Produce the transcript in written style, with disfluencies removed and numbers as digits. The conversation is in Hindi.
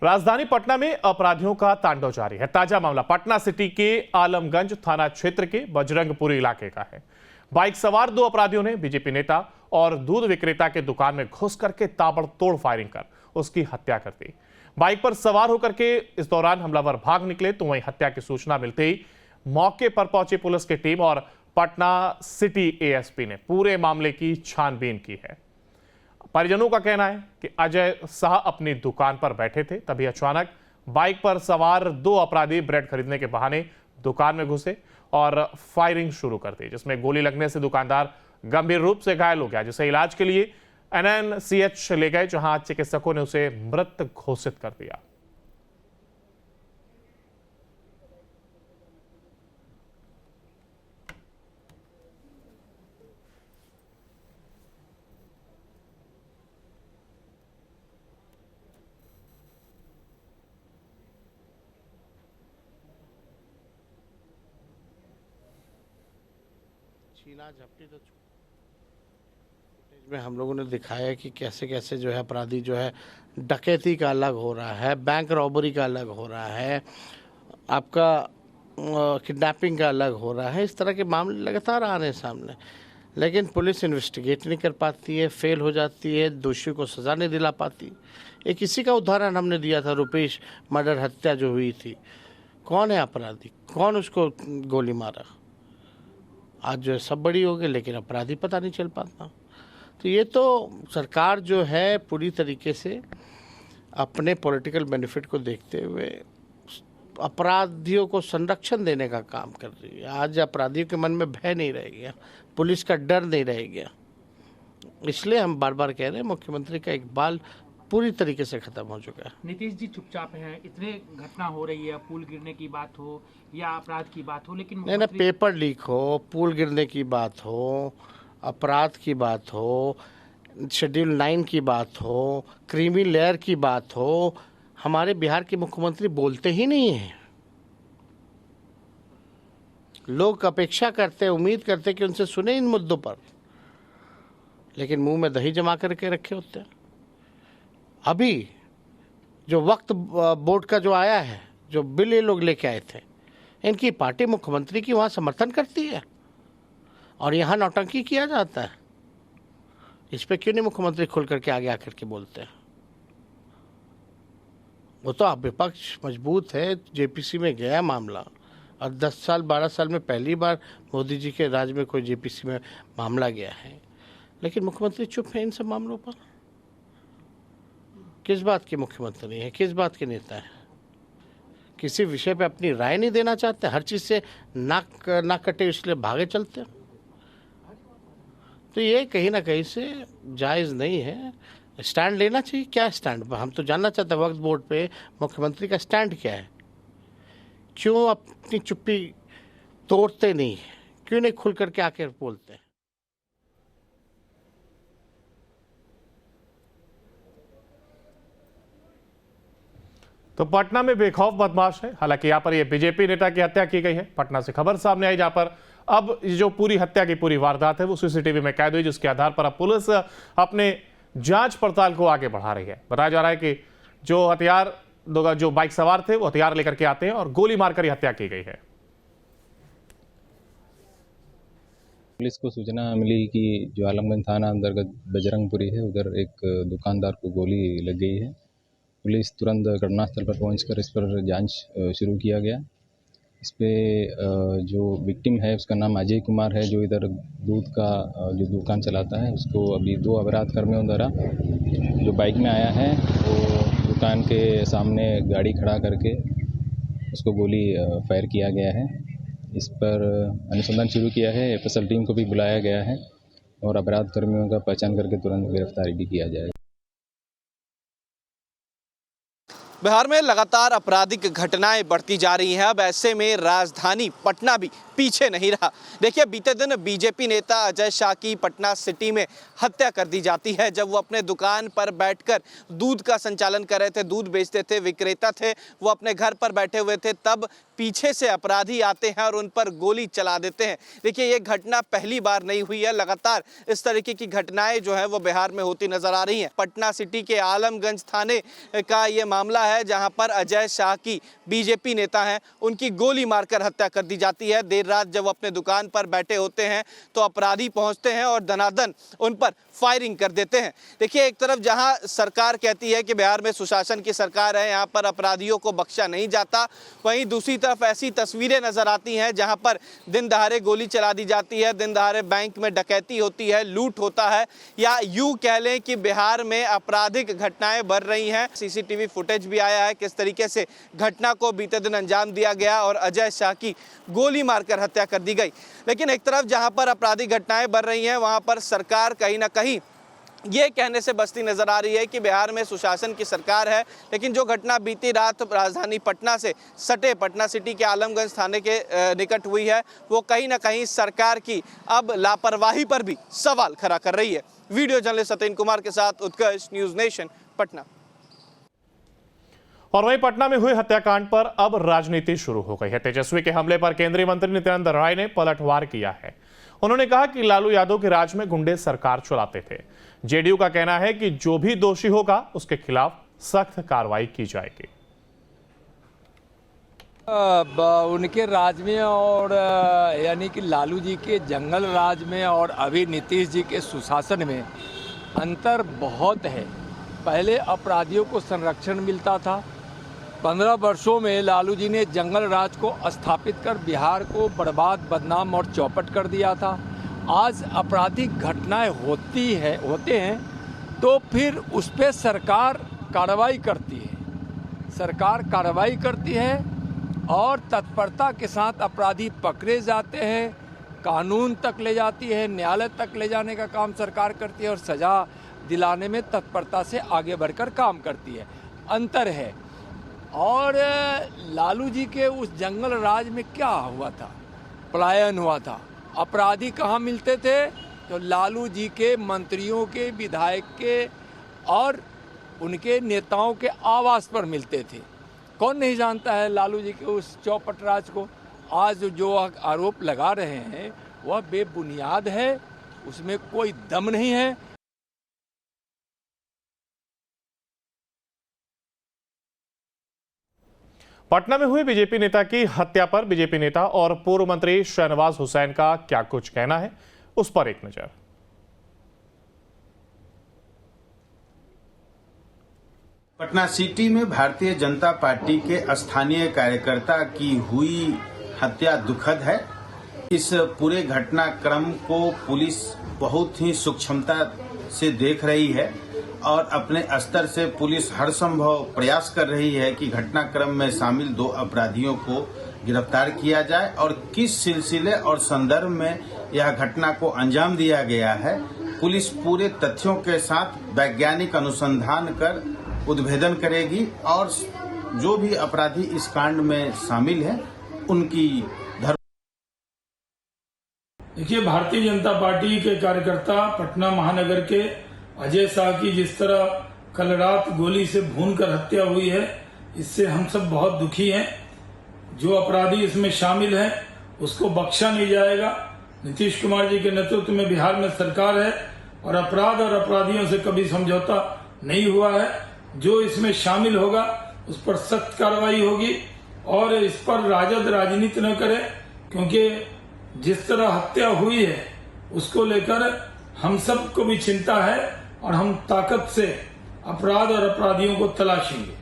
राजधानी पटना में अपराधियों का तांडव जारी है। ताजा मामला पटना सिटी के आलमगंज थाना क्षेत्र के बजरंगपुरी इलाके का है। बाइक सवार दो अपराधियों ने बीजेपी नेता और दूध विक्रेता के दुकान में घुस करके ताबड़तोड़ फायरिंग कर उसकी हत्या कर दी। बाइक पर सवार होकर के इस दौरान हमलावर भाग निकले तो वहीं हत्या की सूचना मिलते ही मौके पर पहुंची पुलिस की टीम और पटना सिटी एएसपी ने पूरे मामले की छानबीन की है। परिजनों का कहना है कि अजय शाह अपनी दुकान पर बैठे थे, तभी अचानक बाइक पर सवार दो अपराधी ब्रेड खरीदने के बहाने दुकान में घुसे और फायरिंग शुरू कर दी, जिसमें गोली लगने से दुकानदार गंभीर रूप से घायल हो गया, जिसे इलाज के लिए एनएमसीएच ले गए, जहां चिकित्सकों ने उसे मृत घोषित कर दिया। छीना झपटी तो में हम लोगों ने दिखाया कि कैसे कैसे जो है अपराधी जो है डकैती का अलग हो रहा है, बैंक रॉबरी का अलग हो रहा है, आपका किडनैपिंग का अलग हो रहा है। इस तरह के मामले लगातार आ रहे हैं सामने, लेकिन पुलिस इन्वेस्टिगेट नहीं कर पाती है, फेल हो जाती है, दोषियों को सजा नहीं दिला पाती। एक इसी का उदाहरण हमने दिया था, रुपेश मर्डर हत्या जो हुई थी। कौन है अपराधी, कौन उसको गोली मारा? आज जो है सब बड़ी हो गई, लेकिन अपराधी पता नहीं चल पाता। तो ये तो सरकार जो है पूरी तरीके से अपने पॉलिटिकल बेनिफिट को देखते हुए अपराधियों को संरक्षण देने का काम कर रही है। आज अपराधियों के मन में भय नहीं रह गया, पुलिस का डर नहीं रह गया। इसलिए हम बार बार कह रहे हैं मुख्यमंत्री का इकबाल पूरी तरीके से खत्म हो चुका है। नीतीश जी चुपचाप हैं, इतने घटना हो रही है, पुल गिरने की बात हो या अपराध की बात हो, लेकिन नहीं ना, पेपर लीक हो, पुल गिरने की बात हो, अपराध की बात हो, शेड्यूल 9 की बात हो, क्रीमी लेयर की बात हो, हमारे बिहार के मुख्यमंत्री बोलते ही नहीं हैं। लोग अपेक्षा करते, उम्मीद करते कि उनसे सुने इन मुद्दों पर, लेकिन मुंह में दही जमा करके रखे होते हैं। अभी जो वक्त बोर्ड का जो आया है, जो बिल ये लोग लेके आए थे, इनकी पार्टी मुख्यमंत्री की वहाँ समर्थन करती है और यहाँ नौटंकी किया जाता है। इस पे क्यों नहीं मुख्यमंत्री खुल करके आगे आकर के बोलते हैं? वो तो आप विपक्ष मजबूत है, जेपीसी में गया मामला और 10 साल 12 साल में पहली बार मोदी जी के राज में कोई जेपीसी में मामला गया है, लेकिन मुख्यमंत्री चुप है इन सब मामलों पर। किस बात के मुख्यमंत्री हैं, किस बात के नेता हैं? किसी विषय पे अपनी राय नहीं देना चाहते, हर चीज़ से नाक कटे इसलिए भागे चलते हैं। तो ये कहीं ना कहीं से जायज़ नहीं है। स्टैंड लेना चाहिए। क्या स्टैंड? हम तो जानना चाहते हैं वक्फ बोर्ड पे मुख्यमंत्री का स्टैंड क्या है। क्यों अपनी चुप्पी तोड़ते नहीं, क्यों नहीं खुल करके आके बोलते हैं? तो पटना में बेखौफ बदमाश है। हालांकि यहाँ पर ये बीजेपी नेता की हत्या की गई है। पटना से खबर सामने आई, जहाँ पर अब जो पूरी हत्या की पूरी वारदात है वो सीसीटीवी में कैद हुई, जिसके आधार पर अब पुलिस अपने जांच पड़ताल को आगे बढ़ा रही है। बताया जा रहा है कि जो हथियार जो बाइक सवार थे वो हथियार लेकर के आते हैं और गोली मारकर ही हत्या की गई है। पुलिस को सूचना मिली कि जो आलमगंज थाना अंतर्गत बजरंगपुरी है, उधर एक दुकानदार को गोली लग गई है। पुलिस तुरंत घटनास्थल पर पहुंचकर इस पर जांच शुरू किया गया। इस पे जो विक्टिम है उसका नाम अजय कुमार है, जो इधर दूध का जो दुकान चलाता है। उसको अभी 2 अपराध कर्मियों द्वारा जो बाइक में आया है वो दुकान के सामने गाड़ी खड़ा करके उसको गोली फायर किया गया है। इस पर अनुसंधान शुरू किया है, एफएसएल टीम को भी बुलाया गया है और अपराध कर्मियों का पहचान करके तुरंत गिरफ्तारी भी किया जाएगा। बिहार में लगातार आपराधिक घटनाएं बढ़ती जा रही हैं। अब ऐसे में राजधानी पटना भी पीछे नहीं रहा। देखिए, बीते दिन बीजेपी नेता अजय शाह की पटना सिटी में हत्या कर दी जाती है, जब वो अपने दुकान पर बैठकर दूध का संचालन कर रहे थे, दूध बेचते थे, विक्रेता थे, वो अपने घर पर बैठे हुए थे, तब पीछे से अपराधी आते हैं और उन पर गोली चला देते हैं। देखिए, ये घटना पहली बार नहीं हुई है, लगातार इस तरीके की घटनाएं जो है वो बिहार में होती नजर आ रही हैं। पटना सिटी के आलमगंज थाने का ये मामला है जहां पर अजय शाह की बीजेपी नेता हैं उनकी गोली मारकर हत्या कर दी जाती है। देर रात जब वो अपने दुकान पर बैठे होते हैं तो अपराधी पहुंचते हैं और दनादन उन पर फायरिंग कर देते हैं। देखिए, एक तरफ जहां सरकार कहती है कि बिहार में सुशासन की सरकार है, यहाँ पर अपराधियों को बख्शा नहीं जाता, वहीं दूसरी तरफ ऐसी तस्वीरें नजर आती हैं जहां पर दिन दहाड़े गोली चला दी जाती है, दिन दहाड़े बैंक में डकैती होती है, लूट होता है, या यूं कह लें कि बिहार में आपराधिक घटनाएं बढ़ रही हैं। सीसीटीवी फुटेज भी आया है किस तरीके से घटना को बीते दिन अंजाम दिया गया और अजय शाह की गोली मारकर हत्या कर दी गई। लेकिन एक तरफ जहां पर आपराधिक घटनाएं बढ़ रही हैं वहां पर सरकार कहीं ना कहीं ये कहने से बचती नजर आ रही है कि बिहार में सुशासन की सरकार है। लेकिन जो घटना बीती रात राजधानी पटना से सटे पटना सिटी के आलमगंज थाने के निकट हुई है वो कहीं ना कहीं सरकार की अब लापरवाही पर भी सवाल खड़ा कर रही है। वीडियो जर्नलिस्ट सत्येंद्र कुमार के साथ उत्कर्ष, न्यूज नेशन, पटना। और वहीं पटना में हुए हत्याकांड पर अब राजनीति शुरू हो गई है। तेजस्वी के हमले पर केंद्रीय मंत्री नित्यानंद राय ने पलटवार किया है। उन्होंने कहा कि लालू यादव के राज में गुंडे सरकार चलाते थे। जेडीयू का कहना है कि जो भी दोषी होगा उसके खिलाफ सख्त कार्रवाई की जाएगी। उनके राज में और यानी कि लालू जी के जंगल राज में और अभी नीतीश जी के सुशासन में अंतर बहुत है। पहले अपराधियों को संरक्षण मिलता था। 15 वर्षों में लालू जी ने जंगल राज को स्थापित कर बिहार को बर्बाद, बदनाम और चौपट कर दिया था। आज आपराधिक घटनाएं होते हैं तो फिर उस पर सरकार कार्रवाई करती है। सरकार कार्रवाई करती है और तत्परता के साथ अपराधी पकड़े जाते हैं, कानून तक ले जाती है, न्यायालय तक ले जाने का काम सरकार करती है और सजा दिलाने में तत्परता से आगे बढ़कर काम करती है। अंतर है। और लालू जी के उस जंगल राज में क्या हुआ था? पलायन हुआ था। अपराधी कहाँ मिलते थे? तो लालू जी के मंत्रियों के, विधायक के और उनके नेताओं के आवास पर मिलते थे। कौन नहीं जानता है लालू जी के उस चौपट राज को? आज जो आरोप लगा रहे हैं वह बेबुनियाद है, उसमें कोई दम नहीं है। पटना में हुए बीजेपी नेता की हत्या पर बीजेपी नेता और पूर्व मंत्री शहनवाज हुसैन का क्या कुछ कहना है, उस पर एक नजर। पटना सिटी में भारतीय जनता पार्टी के स्थानीय कार्यकर्ता की हुई हत्या दुखद है। इस पूरे घटनाक्रम को पुलिस बहुत ही सूक्ष्मता से देख रही है और अपने स्तर से पुलिस हर संभव प्रयास कर रही है कि घटनाक्रम में शामिल 2 अपराधियों को गिरफ्तार किया जाए और किस सिलसिले और संदर्भ में यह घटना को अंजाम दिया गया है। पुलिस पूरे तथ्यों के साथ वैज्ञानिक अनुसंधान कर उद्भेदन करेगी और जो भी अपराधी इस कांड में शामिल हैं उनकी देखिए, भारतीय जनता पार्टी के कार्यकर्ता पटना महानगर के अजय शाह की जिस तरह कल रात गोली से भूनकर हत्या हुई है, इससे हम सब बहुत दुखी हैं। जो अपराधी इसमें शामिल हैं उसको बख्शा नहीं जाएगा। नीतीश कुमार जी के नेतृत्व में बिहार में सरकार है और अपराध और अपराधियों से कभी समझौता नहीं हुआ है। जो इसमें शामिल होगा उस पर सख्त कार्रवाई होगी और इस पर राजद राजनीति न करे, क्योंकि जिस तरह हत्या हुई है उसको लेकर हम सबको भी चिंता है और हम ताकत से अपराध और अपराधियों को तलाशेंगे।